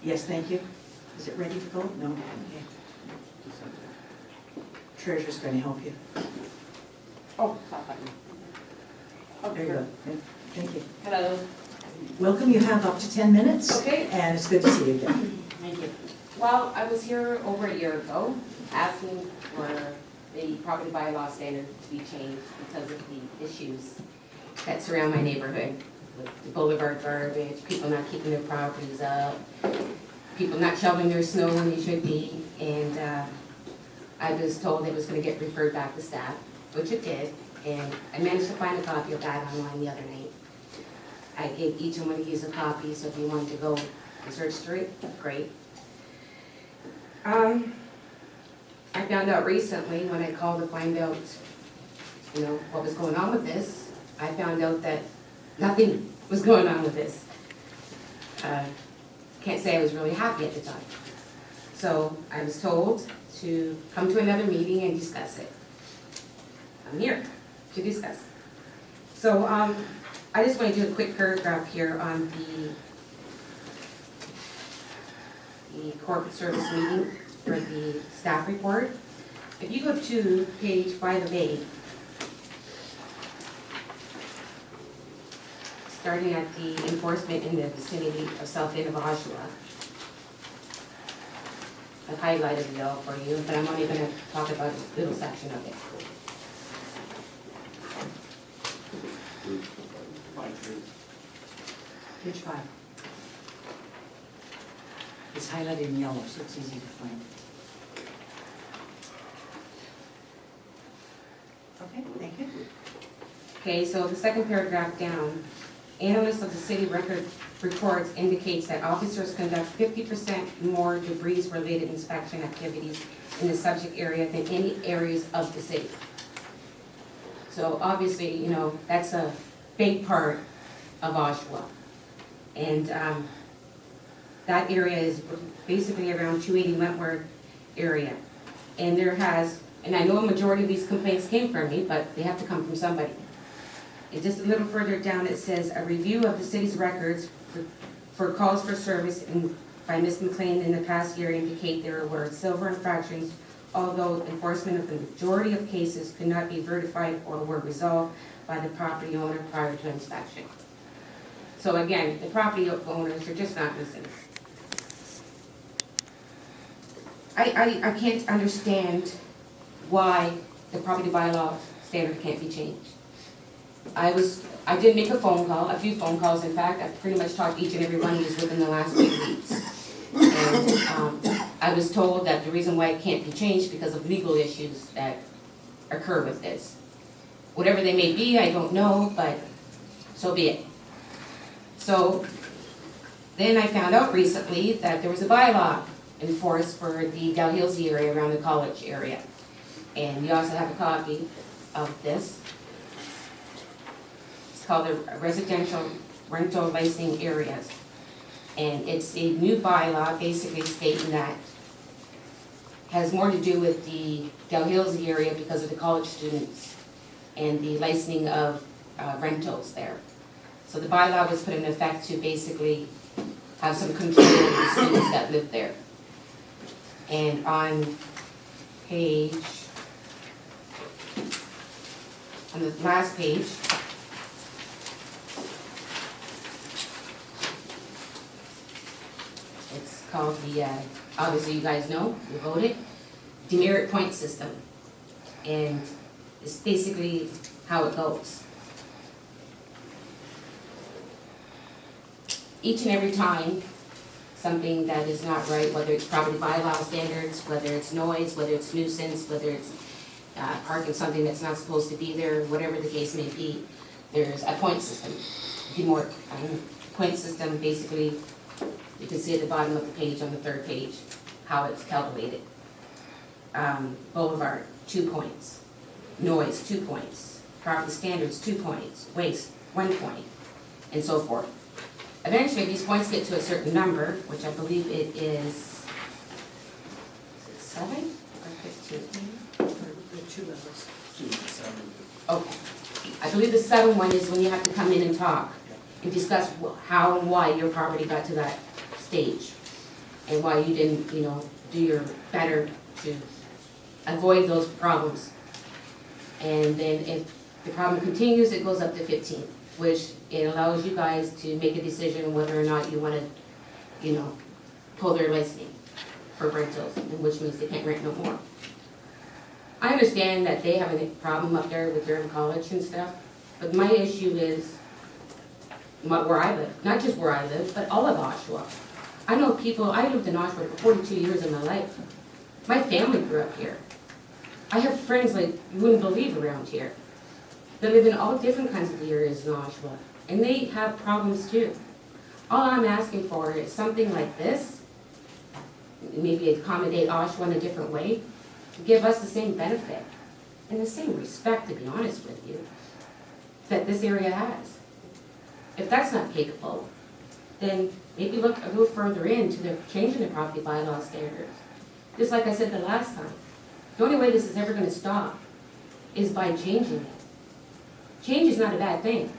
Yes, thank you. Is it ready to go? No? Okay. Treasurer's going to help you. Oh, stop button. Oh, There you go. Good. Thank you. Hello. Welcome, you have up to 10 minutes. Okay. And it's good to see you again. Thank you. Well, I was here over a year ago asking for the property bylaw standard to be changed because of the issues that surround my neighborhood. With the boulevard garbage, people not keeping their properties up, people not shoveling their snow when they should be, and I was told it was gonna get referred back to staff, which it did, and I managed to find a copy of that online the other night. I gave each one of you a copy, so if you wanted to go and search through it, great. I found out recently when I called to find out, what was going on with this, I found out that nothing was going on with this. Can't say I was really happy at the time. So I was told to come to another meeting and discuss it. I'm here to discuss. So I just want to do a quick paragraph here on the corporate service meeting for the staff report. If you go to page 5 of 8, starting at the enforcement in the vicinity of South End of Oshawa. I've highlighted it all for you, but I'm only going to talk about a little section of it. Page 5. It's highlighted in yellow, so it's easy to find. Okay, thank you. Okay, so the second paragraph down, analysts of the city record reports indicates that officers conduct 50% more debris-related inspection activities in the subject area than any areas of the city. So obviously, that's a big part of Oshawa. And that area is basically around 280 Wentworth area. And and I know a majority of these complaints came from me, but they have to come from somebody. And just a little further down, it says, a review of the city's records for calls for service by Ms. McLean in the past year indicate there were silver infractions, although enforcement of the majority of cases could not be verified or were resolved by the property owner prior to inspection. So again, the property owners are just not listening. I can't understand why the property bylaw standard can't be changed. I did make a few phone calls, in fact, I've pretty much talked to each and every one of these within the last 2 weeks. And I was told that the reason why it can't be changed because of legal issues that occur with this. Whatever they may be, I don't know, but so be it. So then I found out recently that there was a bylaw enforced for the Dalhousie area around the college area. And you also have a copy of this. It's called the Residential Rental Licensing Areas. And it's a new bylaw basically stating that has more to do with the Dalhousie area because of the college students and the licensing of rentals there. So the bylaw was put in effect to basically have some control over the students that live there. And on the last page, it's called the, obviously you guys know, you voted, demerit point system. And it's basically how it goes. Each and every time something that is not right, whether it's property bylaw standards, whether it's noise, whether it's nuisance, whether it's parking something that's not supposed to be there, whatever the case may be, there's a point system. Point system, basically, you can see at the bottom of the page on the 3rd page how it's calculated. Boulevard, 2 points. Noise, 2 points. Property standards, 2 points. Waste, 1 point, and so forth. Eventually, these points get to a certain number, which I believe it is 7 or 15? There are 2 levels. 2 and 7. Okay. I believe the 7th one is when you have to come in and talk and discuss how and why your property got to that stage. and why you didn't, do your better to avoid those problems. And then if the problem continues, it goes up to 15, which it allows you guys to make a decision whether or not you want to, pull their licensing for rentals, and which means they can't rent no more. I understand that they have a problem up there with their college and stuff, but my issue is where I live, not just where I live, but all of Oshawa. I know people, I lived in Oshawa for 42 years of my life. My family grew up here. I have friends like you wouldn't believe around here. They live in all different kinds of areas in Oshawa, and they have problems too. All I'm asking for is something like this, maybe accommodate Oshawa in a different way, to give us the same benefit and the same respect, to be honest with you, that this area has. If that's not capable, then maybe look a little further into the changing the property bylaw standards. Just like I said the last time, the only way this is ever going to stop is by changing it. Change is not a bad thing.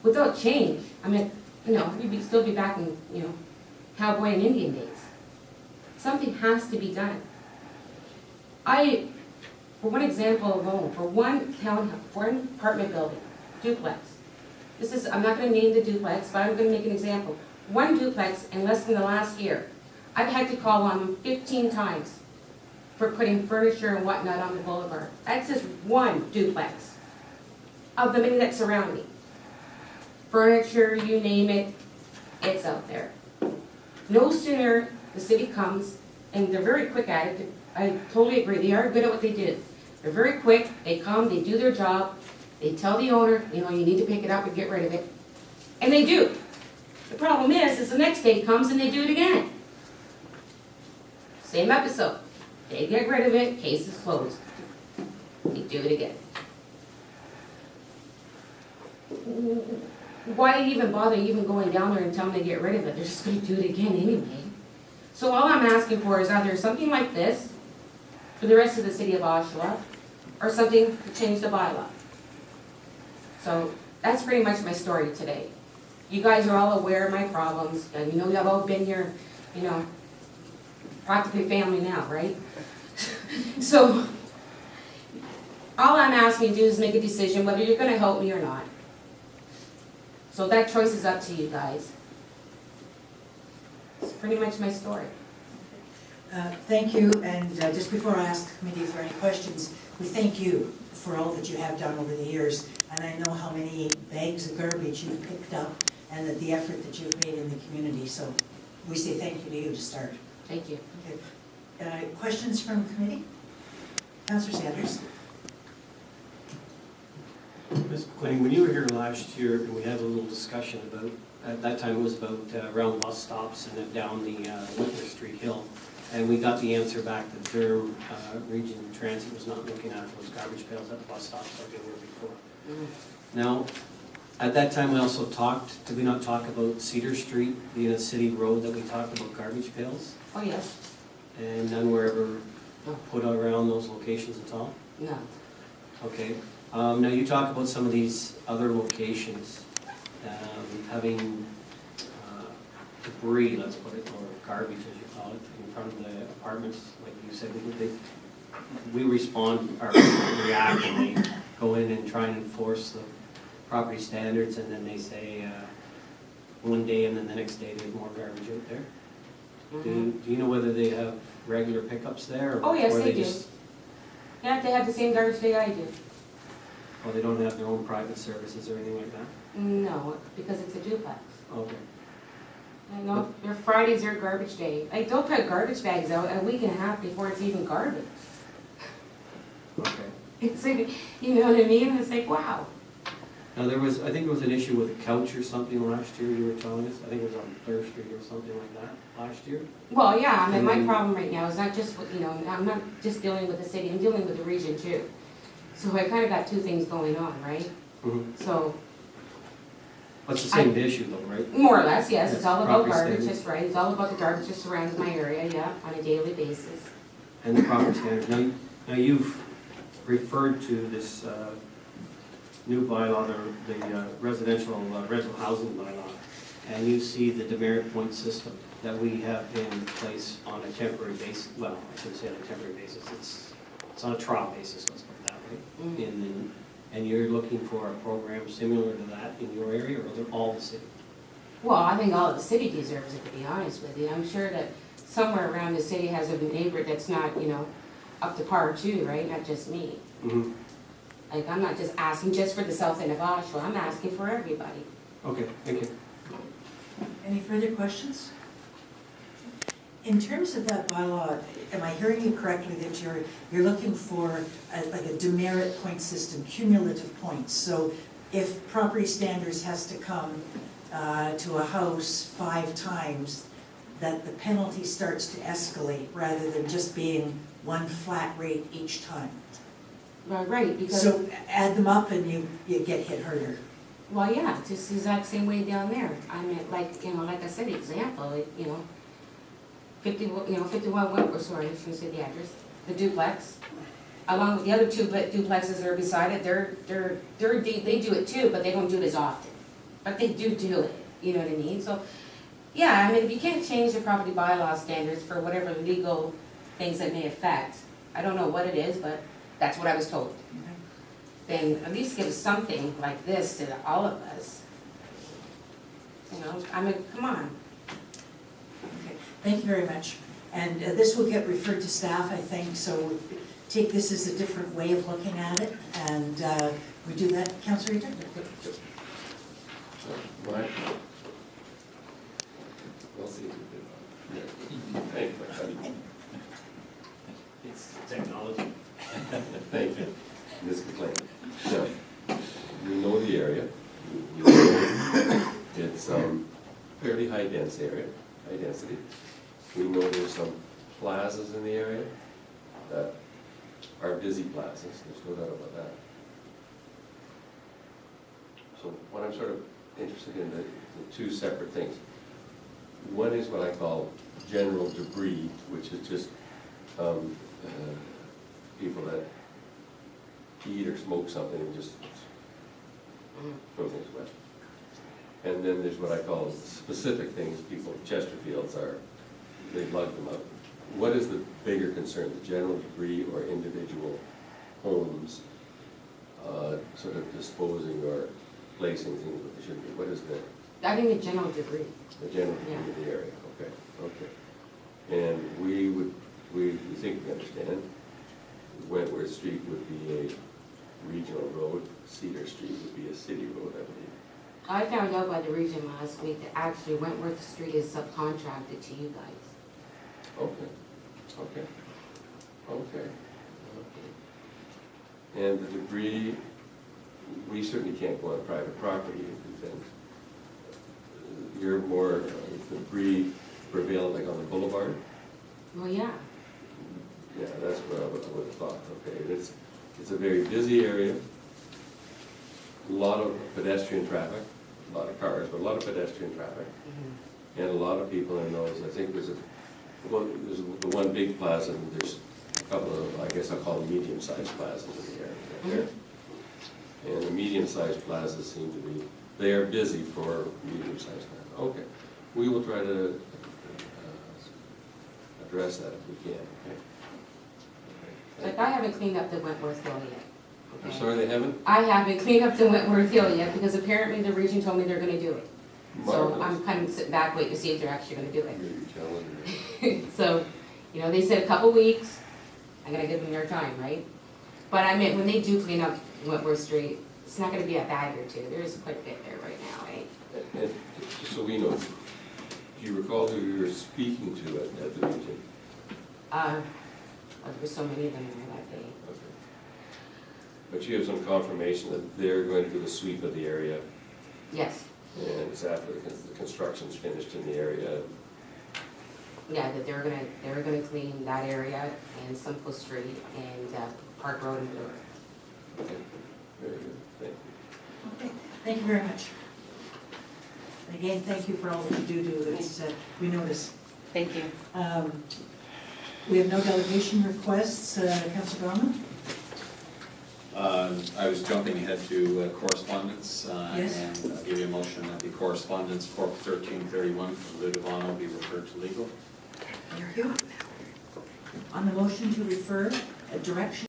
Without change, we'd still be back in, cowboy and Indian days. Something has to be done. For one example alone, for one apartment building, duplex. I'm not going to name the duplex, but I'm going to make an example. One duplex in less than the last year, I've had to call on them 15 times for putting furniture and whatnot on the boulevard. That's just one duplex of the many that surround me. Furniture, you name it, it's out there. No sooner the city comes, and they're very quick at it. I totally agree, they are good at what they do. They're very quick, they come, they do their job, they tell the owner, you need to pick it up and get rid of it. And they do. The problem is the next day comes and they do it again. Same episode. They get rid of it, case is closed. They do it again. Why even bother even going down there and telling them to get rid of it? They're just going to do it again anyway. So all I'm asking for is either something like this for the rest of the city of Oshawa, or something to change the bylaw. So that's pretty much my story today. You guys are all aware of my problems, and you've all been here, practically family now, right? So all I'm asking you to do is make a decision whether you're going to help me or not. So that choice is up to you guys. It's pretty much my story. Thank you, and just before I ask the committee if there are any questions, we thank you for all that you have done over the years, and I know how many bags of garbage you've picked up and the effort that you've made in the community, so we say thank you to you to start. Thank you. Okay. Questions from the committee? Councillor Sanders. Ms. McLean, when you were here last year, we had a little discussion about, at that time it was about around bus stops and then down the Whitmer Street Hill. And we got the answer back that Durham Region Transit was not looking at those garbage pails at the bus stops like they were before. Now, at that time we also talked, did we not talk about Cedar Street being a city road that we talked about garbage pails? Oh, yes. And none were ever put around those locations at all? No. Okay. Now you talk about some of these other locations having debris, let's put it, or garbage as you call it, in front of the apartments. Like you said, we respond or react and they go in and try and enforce the property standards, and then they say one day and then the next day there's more garbage out there. Do you know whether they have regular pickups there? Or, oh yes, or they do. Just, yeah, they have the same garbage day I do. oh, they don't have their own private services or anything like that? No, because it's a duplex. Okay. No, their Friday's their garbage day. Like, they'll put garbage bags out a week and a half before it's even garbage. Okay. It's like, you know what I mean? It's like, wow. Now there was, I think there was an issue with a couch or something last year you were telling us. I think it was on 3rd Street or something like that last year. Well, yeah, I mean, my problem right now is not just with, I'm not just dealing with the city, I'm dealing with the region too. So I kind of got two things going on, right? Mm-hmm. So. That's the same issue though, right? More or less, yes. It's all about Property garbage, standards. that's right. It's all about the garbage that surrounds my area, yeah, on a daily basis. And the proper standards. Now you've referred to this new bylaw, the residential rental housing bylaw, and you see the demerit point system. that we have in place on a temporary basis, well, I shouldn't say on a temporary basis, it's on a trial basis, let's put it that way. And you're looking for a program similar to that in your area, or all the city? Well, I think all of the city deserves it, to be honest with you. I'm sure that somewhere around the city has a neighbor that's not, you know, up to par too, right? Not just me. Mm-hmm. Like, I'm not just asking just for the south end of Oshawa, I'm asking for everybody. Okay, thank you. Any further questions? In terms of that bylaw, am I hearing you correctly that you're looking for like a demerit point system, cumulative points? So if property standards has to come to a house 5 times, that the penalty starts to escalate rather than just being one flat rate each time? Right, because... So add them up and you get hit harder. Well, yeah, it's just the exact same way down there. I mean, like, you know, like I said, example, it, you know, 51 Wentworth, sorry, I shouldn't say the address, the duplex, along with the other 2 duplexes that are beside it, they do it too, but they don't do it as often. But they do it, you know what I mean? So, yeah, I mean, if you can't change the property bylaw standards for whatever legal things that may affect, I don't know what it is, but that's what I was told. Then at least give something like this to all of us. You know, I mean, come on. Okay, thank you very much. And this will get referred to staff, I think, so take this as a different way of looking at it, and we do that, Councillor Eaton? Right. We'll see. Thank you. It's technology. Thank you. Ms. McLean. So, we know the area. We know it's fairly high dense area, high density. We know there's some plazas in the area that are busy plazas. There's no doubt about that. So what I'm sort of interested in the 2 separate things. One is what I call general debris, which is just people that eat or smoke something and just throw things away. And then there's what I call specific things, people, Chesterfields they lug them up. What is the bigger concern, the general debris or individual homes sort of disposing or placing things where they should be? What is I think the general debris. the general debris of the area? Okay. And we think we understand Wentworth Street would be a regional road, Cedar Street would be a city road, I believe. I found out by the region last week that actually Wentworth Street is subcontracted to you guys. Okay. And the debris, we certainly can't go on private property and do things. You're more, debris prevail like on the boulevard? Well, yeah. Yeah, that's what I would have thought, okay. It's a very busy area, a lot of pedestrian traffic, a lot of cars, but a lot of pedestrian traffic, and a lot of people in those. I think there's the one big plaza, and there's a couple of, I guess I'll call them medium-sized plazas in the area. And the medium-sized plazas seem to be, they are busy for medium-sized plazas. Okay, we will try to address that if we can, okay? Like, I haven't cleaned up the Wentworth Hill yet. I'm sorry, they haven't? I haven't cleaned up the Wentworth Hill yet because apparently the region told me they're gonna do it. So Marvelous. I'm kind of sitting back waiting to see if they're actually gonna do it. You're telling me. So, you know, they said a couple weeks, I gotta give them their time, right? But I mean, when they do clean up Wentworth Street, it's not gonna be a bag or 2, there's quite a bit there right now, right? And just so we know, do you recall who you were speaking to at the meeting? There were so many of them there that day. Okay. But you have some confirmation that they're going to do the sweep of the area, Yes, and it's after the construction's finished in the area. yeah, that they're gonna clean that area and Simcoe Street and Park Road and Blue. Okay, very good, thank you. Okay, thank you very much. Again, thank you for all that you do. It's, we notice. Thank you. We have no delegation requests. Councillor Gorman? I was jumping ahead to correspondence. Yes. And I'll give you a motion that the correspondence Corp 1331 from Lou Devano be referred to legal. Thank you. On the motion to refer, a direction